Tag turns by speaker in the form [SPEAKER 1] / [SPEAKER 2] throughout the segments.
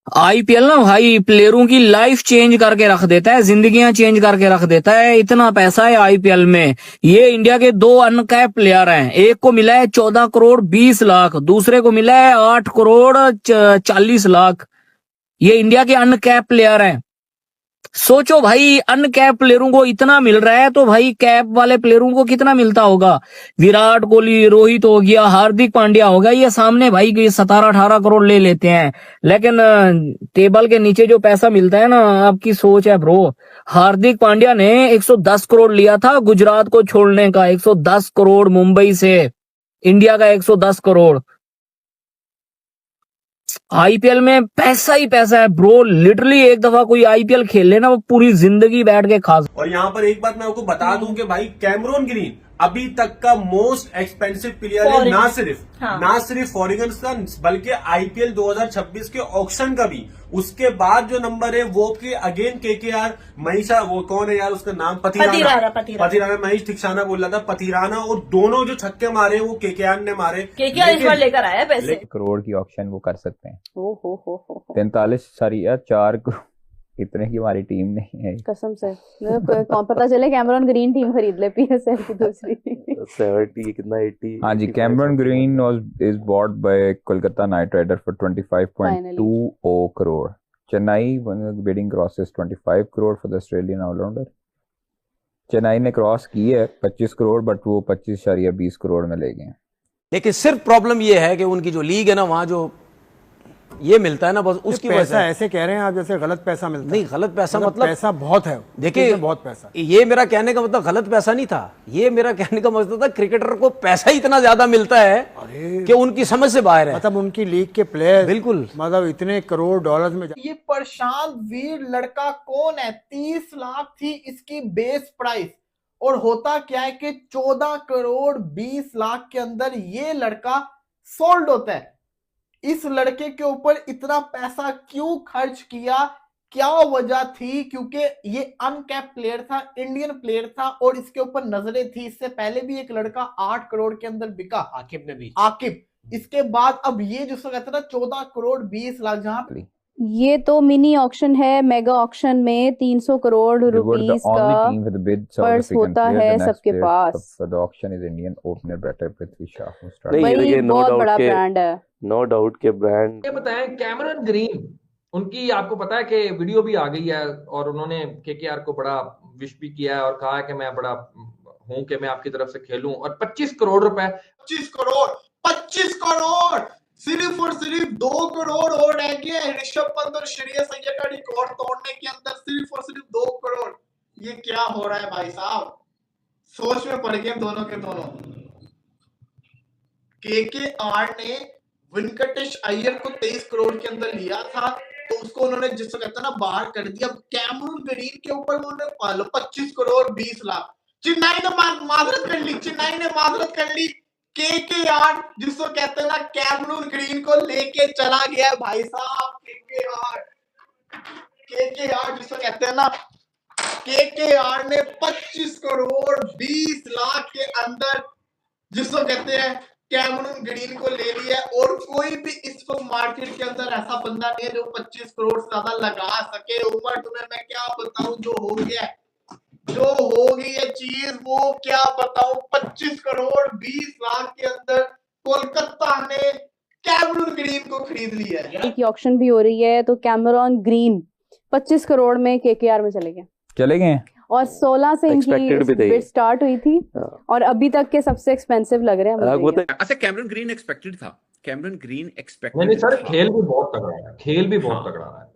[SPEAKER 1] IPL ना भाई प्लेयरों की लाइफ चेंज करके रख देता है, जिंदगियां चेंज करके रख देता है। इतना पैसा है आईपीएल में। ये इंडिया के दो अनकैप प्लेयर हैं, एक को मिला है 14 करोड़ 20 लाख, दूसरे को मिला है 8 करोड़ 40 लाख। ये इंडिया के अनकैप प्लेयर हैं। सोचो भाई, अनकैप प्लेयरों को इतना मिल रहा है तो भाई कैप वाले प्लेयरों को कितना मिलता होगा। विराट कोहली, रोहित हो गया, हार्दिक पांड्या हो गया, ये सामने भाई 17-18 करोड़ ले लेते हैं। लेकिन टेबल के नीचे जो पैसा मिलता है ना, आपकी सोच है ब्रो। हार्दिक पांड्या ने 110 करोड़ लिया था गुजरात को छोड़ने का, 110 करोड़ मुंबई से। इंडिया का 110 करोड़। आईपीएल में पैसा ही पैसा है ब्रो। लिटरली एक दफा कोई आईपीएल खेल लेना, वो पूरी जिंदगी बैठ के खा।
[SPEAKER 2] और यहाँ पर एक बात मैं आपको बता दूं कि भाई कैमरून ग्रीन अभी तक का मोस्ट एक्सपेंसिव प्लेयर है, ना सिर्फ फॉरेनर्स का बल्कि आईपीएल 2026 के ऑक्शन का भी। उसके बाद जो नंबर है वो कि अगेन केकेआर मनीषा, वो कौन है यार उसका नाम, पतिराना मनीष ठिकसाना बोल रहा था, पतिराना। और दोनों जो छक्के मारे वो केकेआर ने मारे।
[SPEAKER 3] केकेआर इस बार लेकर आया पैसे।
[SPEAKER 4] करोड़ की ऑक्शन वो कर सकते हैं। 4 करोड़ इतने की हमारी टीम नहीं है
[SPEAKER 5] कसम से। कौन पता चले कैमरॉन ग्रीन टीम खरीद ले पीएसएल की दूसरी।
[SPEAKER 6] 70 कितना 80।
[SPEAKER 4] हाँ जी, Cameron Green is bought by Kolkata Knight Rider for 25.20 crore. Chennai bidding crosses 25 crore for the Australian allrounder. Chennai ने क्रॉस की है 25 करोड़, बट वो 25.20 करोड़ में ले गए।
[SPEAKER 7] लेकिन सिर्फ प्रॉब्लम ये है कि उनकी जो लीग है ना, वहां जो ये मिलता है ना, बस उसकी वजह से।
[SPEAKER 8] ऐसे कह रहे हैं आप जैसे गलत पैसा मिलता है।
[SPEAKER 7] नहीं, गलत पैसा मतलब
[SPEAKER 8] पैसा बहुत है।
[SPEAKER 7] देखिए,
[SPEAKER 8] बहुत पैसा।
[SPEAKER 7] ये मेरा कहने का मतलब गलत पैसा नहीं था। ये मेरा कहने का मतलब था क्रिकेटर को पैसा इतना ज्यादा मिलता है कि उनकी समझ से बाहर है।
[SPEAKER 8] मतलब उनकी लीग के प्लेयर
[SPEAKER 7] बिल्कुल,
[SPEAKER 8] मतलब इतने करोड़ डॉलर में।
[SPEAKER 9] ये प्रशांत वीर लड़का कौन है? 30 लाख थी इसकी बेस प्राइस, और होता क्या है कि 14 करोड़ 20 लाख के अंदर ये लड़का सोल्ड होता है। इस लड़के के ऊपर इतना पैसा क्यों खर्च किया, क्या वजह थी? क्योंकि ये अनकैप प्लेयर था, इंडियन प्लेयर था, और इसके ऊपर नजरें थी। इससे पहले भी एक लड़का 8 करोड़ के अंदर बिका, आकिब। इसके बाद अब ये जो कहते हैं ना 14 करोड़ 20 लाख, जहां
[SPEAKER 5] ये तो मिनी ऑक्शन है। मेगा ऑक्शन में 300 करोड़ रुपीस का पर्स होता है सबके पास।
[SPEAKER 6] ये
[SPEAKER 5] बहुत बड़ा ब्रांड है,
[SPEAKER 6] नो डाउट के ब्रांड।
[SPEAKER 10] ये बताएं, कैमरन ग्रीन उनकी आपको पता है कि वीडियो भी आ गई है, और उन्होंने केकेआर को बड़ा विश भी किया है और कहा है कि मैं बड़ा हूं कि मैं आपकी तरफ से खेलूं। और 25 करोड़ रुपए
[SPEAKER 9] 25 करोड़ सिर्फ और सिर्फ 2 करोड़ और रह गए ऋषभ पंत और श्रेयस अय्यर का रिकॉर्ड तोड़ने के अंदर। सिर्फ और सिर्फ 2 करोड़। ये क्या हो रहा है भाई साहब? सोच में पड़ गए दोनों के दोनों। केकेआर ने वेंकटेश अय्यर को 23 करोड़ के अंदर लिया था, तो उसको उन्होंने जिसको कहते हैं ना बाहर कर दिया। कैमरून ग्रीन के ऊपर उन्होंने 25 करोड़ 20 लाख। चेन्नई ने माजरत कर ली। केकेआर जिसको कहते हैं ना कैमरून ग्रीन को लेके चला गया भाई साहब। केकेआर जिसको कहते हैं ना, केकेआर ने 25 करोड़ 20 लाख के अंदर जिसको कहते हैं कैमरून ग्रीन को ले लिया। और कोई भी इस वक्त मार्केट के अंदर ऐसा बंदा नहीं है जो 25 करोड़ से ज्यादा लगा सके। उमर तुम्हें मैं क्या बताऊं, जो हो गई है चीज, वो क्या बताऊं। 25 करोड़ 20 लाख के अंदर कोलकाता ने कैमरून ग्रीन को खरीद लिया है।
[SPEAKER 5] एक ऑक्शन भी हो रही है, तो कैमरॉन ग्रीन 25 करोड़ में केकेआर में चले गए। और 16 से इनकी बिड स्टार्ट हुई थी, और अभी तक के सबसे एक्सपेंसिव लग रहे हैं।
[SPEAKER 11] अच्छा, कैमरन ग्रीन एक्सपेक्टेड था।
[SPEAKER 10] नहीं सर, खेल भी बहुत तगड़ा है।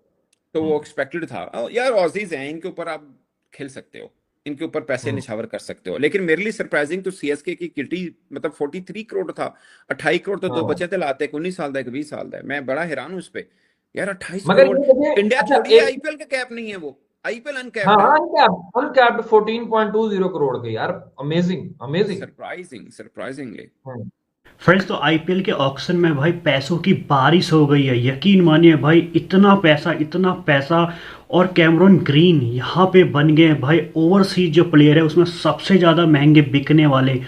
[SPEAKER 11] तो वो एक्सपेक्टेड था यार। ऑजीज हैं, इनके ऊपर आप खेल सकते हो, इनके ऊपर पैसे निछावर कर सकते हो। लेकिन मेरे लिए सरप्राइजिंग तो सीएसके की किटी, मतलब 43 करोड़ था। 28 करोड़ तो दो बचे थे लाते, 19 साल का, 20 साल का। मैं बड़ा हैरान हूं उस पे यार। 28 करोड़ इंडिया छोड़िए, आईपीएल का कैप नहीं है वो, आईपीएल अनकैप्ड है।
[SPEAKER 10] अनकैप्ड 14.20 करोड़ के यार। Amazing
[SPEAKER 11] surprisingly.
[SPEAKER 12] फ्रेंड्स, तो आईपीएल के ऑक्शन में भाई पैसों की बारिश हो गई है। यकीन मानिए भाई, इतना पैसा। और कैमरॉन ग्रीन यहाँ पे बन गए भाई ओवरसीज जो प्लेयर है उसमें सबसे ज़्यादा महंगे बिकने वाले।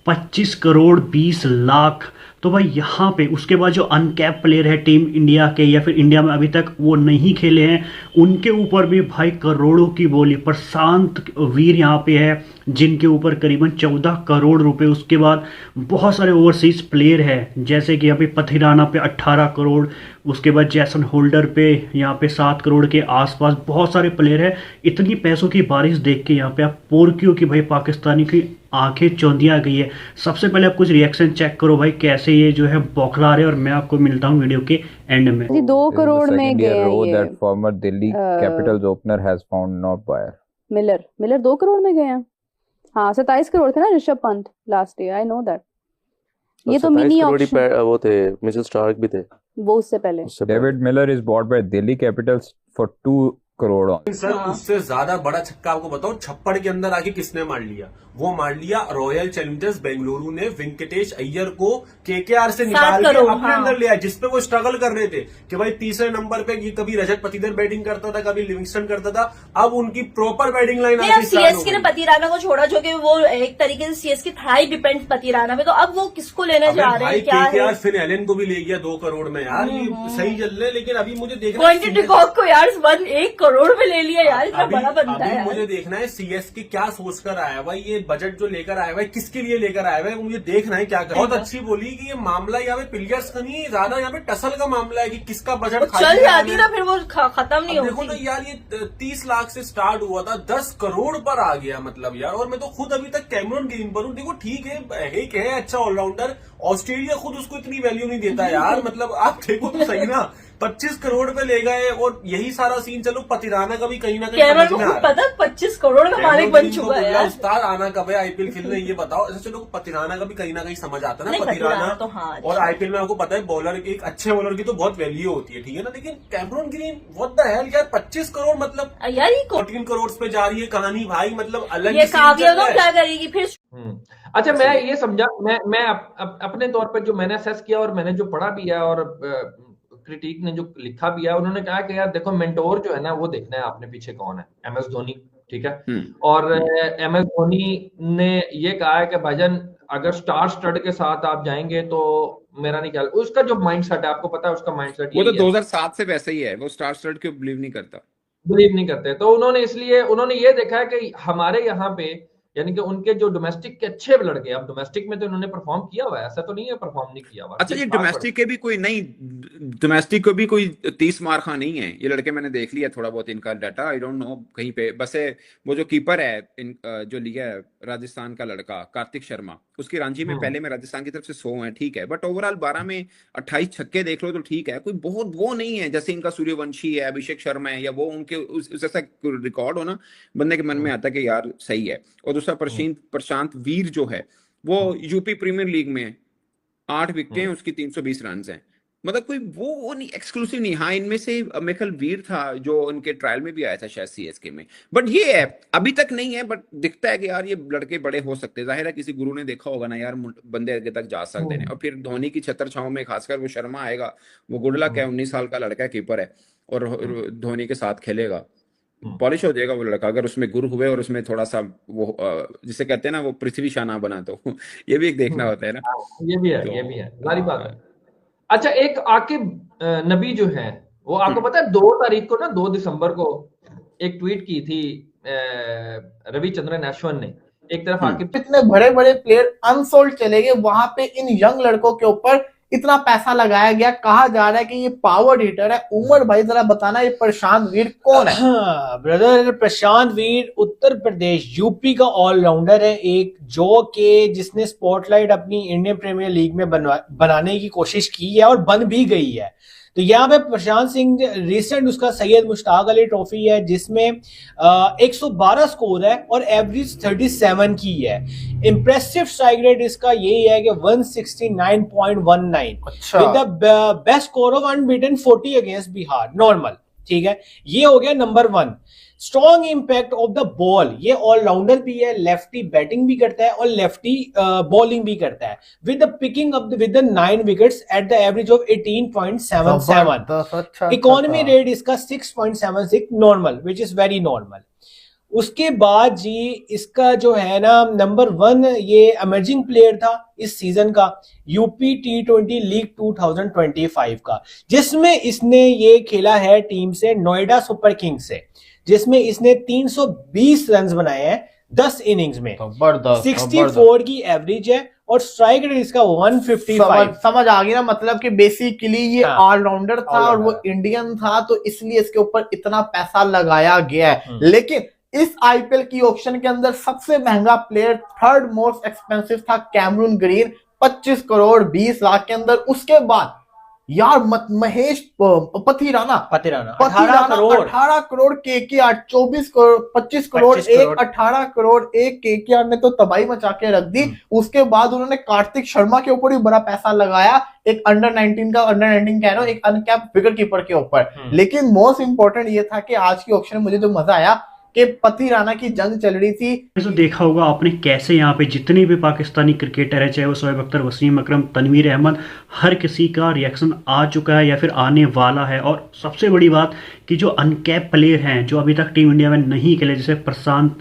[SPEAKER 12] 25 करोड़ 20 लाख तो भाई यहाँ पे उसके बाद जो अनकैप प्लेयर है टीम इंडिया के या फिर इंडिया में अभी तक वो नहीं खेले हैं, उनके ऊपर भी भाई करोड़ों की बोली। प्रशांत वीर यहाँ पे है जिनके ऊपर करीबन 14 करोड़ रुपए। उसके बाद बहुत सारे ओवरसीज प्लेयर हैं, जैसे कि अभी पथिराना पे 18 करोड़, उसके बाद जैसन होल्डर पे यहाँ पे 7 करोड़ के आसपास बहुत सारे प्लेयर हैं। इतनी पैसों की बारिश देख के यहाँ पे आप पोर्कियो की भाई पाकिस्तानी की आंखें चौंधिया गई है। सबसे पहले आप कुछ रिएक्शन चेक करो भाई कैसे ये जो है बौखला रहे, और मैं आपको मिलता हूँ वीडियो के एंड में।
[SPEAKER 5] जी 2 करोड़ में गए हैं ये।
[SPEAKER 4] that former Delhi Capitals opener has found no buyer.
[SPEAKER 5] Miller 2 crore में गए हैं। हाँ 27 करोड़ थे ना Rishabh Pant last year, I know that. ये तो मिनी ऑक्शन,
[SPEAKER 6] वो थे मिचेल स्टार्क भी थे
[SPEAKER 5] वो उससे पहले।
[SPEAKER 4] David Miller is bought by Delhi Capitals for 2 crore on.
[SPEAKER 2] Sir उससे ज्यादा बड़ा छक्का आपको बताओ छप्पड़ के अंदर आके किसने मार लिया? वो मार लिया रॉयल चैलेंजर्स बेंगलुरु ने वेंकटेश अय्यर को केकेआर से निकाल के अपने अंदर लिया, जिसपे वो स्ट्रगल कर रहे थे कि भाई तीसरे नंबर पे कभी रजत पतिदर बैटिंग करता था, कभी लिविंगस्टन करता था। अब उनकी प्रॉपर बैटिंग लाइन आ गई।
[SPEAKER 3] सीएसके ने पतिराना को छोड़ा, जो कि वो एक तरीके से सीएसके था ही डिपेंड पतिराना पे, तो अब वो किसको लेने जा रहे हैं? क्या
[SPEAKER 2] केकेआर फिर एलन को भी ले गया 2 करोड़ में यार, ये सही चल रहे। लेकिन अभी मुझे देखना
[SPEAKER 3] को यार 1 करोड़ में ले लिया यार, इतना बड़ा बनता है।
[SPEAKER 2] मुझे देखना है सीएसके क्या सोच कर आया भाई, ये बजट जो लेकर आया है किसके लिए लेकर आया है, मुझे देखना है क्या कर। बहुत अच्छी बोली कि ये मामला यहाँ पे प्लेयर्स का नहीं, ज्यादा यहाँ पे टसल का मामला है कि किसका बजट
[SPEAKER 3] चल जाती ना, फिर वो खत्म नहीं होती।
[SPEAKER 2] देखो ना यार, ये 30 लाख से स्टार्ट हुआ था, 10 करोड़ पर आ गया मतलब यार। और मैं तो खुद अभी तक कैमरॉन ग्रीन पर हूँ। देखो ठीक है अच्छा ऑलराउंडर, ऑस्ट्रेलिया खुद उसको इतनी वैल्यू नहीं देता यार। मतलब आप देखो तो सही ना, 25 करोड़ पे ले गए, और यही सारा सीन। चलो पतिराना का भी कहीं ना कहीं
[SPEAKER 3] पता 25 करोड़ का मालिक बन चुका है यार।
[SPEAKER 2] उस्ताद आना कब है आईपीएल खेलने, ये बताओ। ऐसे चलो पतिराना का भी कहीं ना कहीं समझ आता है ना, पतिराना
[SPEAKER 3] तो हाँ।
[SPEAKER 2] और आईपीएल में आपको पता है बॉलर की, एक अच्छे बॉलर की तो बहुत वैल्यू होती है, ठीक है ना। लेकिन Cameron green what the hell यार, 25 करोड़ मतलब
[SPEAKER 3] यार,
[SPEAKER 2] 14 करोड़ पे जा रही है कहानी भाई। मतलब अलग
[SPEAKER 3] ये काव्या क्या करेगी फिर?
[SPEAKER 10] अच्छा मैं ये समझा, मैं अपने तौर पर जो मैंने असेस किया और मैंने जो पढ़ा भी है और क्रिटिक ने जो लिखा भी है, उन्होंने कहा कि यार देखो मेंटोर जो है ना वो देखना है आपने पीछे कौन है। MS धोनी, ठीक है। और MS धोनी ने ये कहा है कि भाईजान अगर स्टार स्टड के साथ आप जाएंगे तो मेरा नहीं ख्याल, उसका जो माइंडसेट है आपको पता है उसका माइंडसेट
[SPEAKER 11] वो तो 2007 से वैसे ही है, वो स्टार स्टड को बिलीव नहीं करता।
[SPEAKER 10] तो उन्होंने ये देखा है कि हमारे यहाँ पे यानी कि उनके जो डोमेस्टिक के अच्छे लड़के, अब डोमेस्टिक में तो इन्होंने परफॉर्म किया हुआ है, ऐसा तो नहीं है परफॉर्म नहीं किया हुआ।
[SPEAKER 11] अच्छा ये डोमेस्टिक के भी कोई नहीं, डोमेस्टिक को भी कोई 30 मार खा नहीं है ये लड़के। मैंने देख लिया थोड़ा बहुत इनका डाटा, आई डोंट नो कहीं पे। बस वो जो कीपर है जो लिया है राजस्थान का लड़का कार्तिक शर्मा, उसकी रांची में पहले में राजस्थान की तरफ से 100 है, ठीक है। बट ओवरऑल 12 में 28 छक्के देख लो तो ठीक है, कोई बहुत वो नहीं है जैसे इनका सूर्यवंशी है, अभिषेक शर्मा है, या वो उनके उस ऐसा रिकॉर्ड हो ना, बंदे के मन में आता है कि यार सही है। और दूसरा प्रशांत वीर जो है वो यूपी प्रीमियर लीग में 8 विकेट हैं, उसकी 320 रन हैं। मतलब कोई वो नहीं, एक्सक्लूसिव नहीं। हाँ इनमें से मिखल वीर था जो उनके ट्रायल में भी आया था शायद सीएसके में, बट ये है अभी तक नहीं है। बट दिखता है कि यार ये लड़के बड़े हो सकते हैं। जाहिर है किसी गुरु ने देखा होगा ना यार बंदे आगे तक जा सकते हैं। और फिर धोनी की छतर छांव में खासकर वो शर्मा आएगा, वो गुड लक है, 19 साल का लड़का कीपर है और धोनी के साथ खेलेगा, पॉलिश हो जाएगा वो लड़का। अगर उसमें गुरु हुए और उसमें थोड़ा सा वो जिसे कहते हैं ना वो पृथ्वी शा ना बना, तो ये भी एक देखना होता है ना।
[SPEAKER 10] ये भी है सारी बात है। अच्छा एक आकिब नबी जो है वो आपको पता है 2 तारीख को ना 2 दिसंबर को एक ट्वीट की थी रविचंद्रन अश्विन ने। एक तरफ आकिब,
[SPEAKER 9] इतने बड़े बड़े प्लेयर अनसोल्ड चले गए, वहां पे इन यंग लड़कों के ऊपर इतना पैसा लगाया गया। कहा जा रहा है कि ये पावर हिटर है। उमर भाई जरा बताना ये प्रशांत वीर कौन है?
[SPEAKER 7] हाँ ब्रदर, प्रशांत वीर उत्तर प्रदेश यूपी का ऑलराउंडर है एक, जो कि जिसने स्पॉटलाइट अपनी इंडियन प्रीमियर लीग में बनाने की कोशिश की है और बन भी गई है। तो यहाँ पे प्रशांत सिंह रिसेंट उसका सैयद मुश्ताक अली ट्रॉफी है जिसमें 112 स्कोर है और एवरेज 37 की है। इम्प्रेसिव स्ट्राइक रेट इसका यही है कि 169.19 with the best score of unbeaten 40 against Bihar normal, ठीक है। ये हो गया number 1। Strong impact of the ball, ये ऑलराउंडर भी है, लेफ्टी बैटिंग भी करता है और लेफ्टी बॉलिंग भी करता है। With the picking up with the 9 wickets at the average of 18.77। Economy rate इसका 6.76 normal, which is very normal. उसके बाद जी इसका जो है ना नंबर 1 ये एमर्जिंग प्लेयर था इस सीजन का यूपी T20 लीग 2025 का, जिसमें इसने ये खेला है टीम से नोएडा सुपर किंग्स से, जिसमें इसने 320 रन बनाए हैं 10 इनिंग्स में, 64 की एवरेज है और स्ट्राइक रेट इसका 155।
[SPEAKER 9] समझ आ गई ना, मतलब कि बेसिकली ये ऑलराउंडर था और वो इंडियन था, तो इसलिए इसके ऊपर इतना पैसा लगाया गया है। लेकिन इस आईपीएल की ऑक्शन के अंदर सबसे महंगा प्लेयर, थर्ड मोस्ट एक्सपेंसिव था कैमरून ग्रीन 25 करोड़ 20 लाख के अंदर। उसके बाद यार महेश पथिराना 18 करोड़ केकेआर, 24 करोड़ 25 करोड़ एक 18 करोड़ एक केकेआर ने तो तबाही मचा के रख दी। उसके बाद उन्होंने कार्तिक शर्मा के ऊपर भी बड़ा पैसा लगाया, एक अंडर 19 कह रहा हूं, एक अनकैप विकेट कीपर के ऊपर। लेकिन मोस्ट इंपॉर्टेंट ये था कि आज की ऑक्शन में मुझे जो मजा आया कि पथिराना की जंग चल रही थी।
[SPEAKER 12] तो देखा होगा आपने कैसे यहाँ पे जितने भी पाकिस्तानी क्रिकेटर है, चाहे वो शोएब अख्तर, वसीम अकरम, तनवीर अहमद, हर किसी का रिएक्शन आ चुका है या फिर आने वाला है। और सबसे बड़ी बात कि जो अनकैप प्लेयर हैं जो अभी तक टीम इंडिया में नहीं खेले, जैसे प्रशांत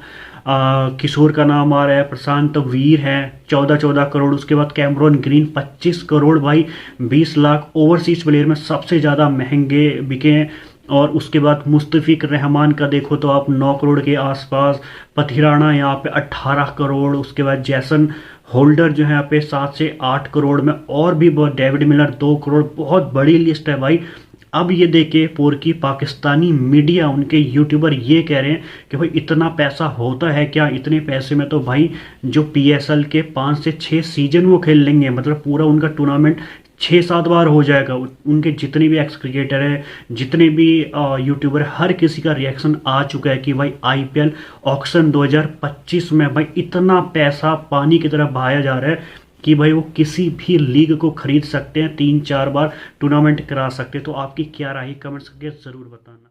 [SPEAKER 12] किशोर का नाम आ रहा है, प्रशांत वीर है 14 करोड़, उसके बाद कैमरून ग्रीन 25 करोड़ भाई 20 लाख, ओवरसीज प्लेयर में सबसे ज़्यादा महंगे बिके हैं। और उसके बाद मुस्तफिक रहमान का देखो तो आप 9 करोड़ के आसपास, पथिराना यहाँ पे 18 करोड़, उसके बाद जैसन होल्डर जो है यहाँ पे 7 से 8 करोड़ में, और भी बहुत, डेविड मिलर 2 करोड़, बहुत बड़ी लिस्ट है भाई। अब ये देखे पोरकी पाकिस्तानी मीडिया, उनके यूट्यूबर ये कह रहे हैं कि भाई इतना पैसा होता है क्या, इतने पैसे में तो भाई जो PSL के 5 से 6 सीजन वो खेल लेंगे, मतलब पूरा उनका टूर्नामेंट 6-7 बार हो जाएगा। उनके जितने भी एक्स क्रिकेटर हैं, जितने भी यूट्यूबर, हर किसी का रिएक्शन आ चुका है कि भाई IPL ऑक्शन 2025 में भाई इतना पैसा पानी की तरह बहाया जा रहा है कि भाई वो किसी भी लीग को खरीद सकते हैं, 3-4 बार टूर्नामेंट करा सकते हैं। तो आपकी क्या राय, कमेंट्स करके ज़रूर बताना।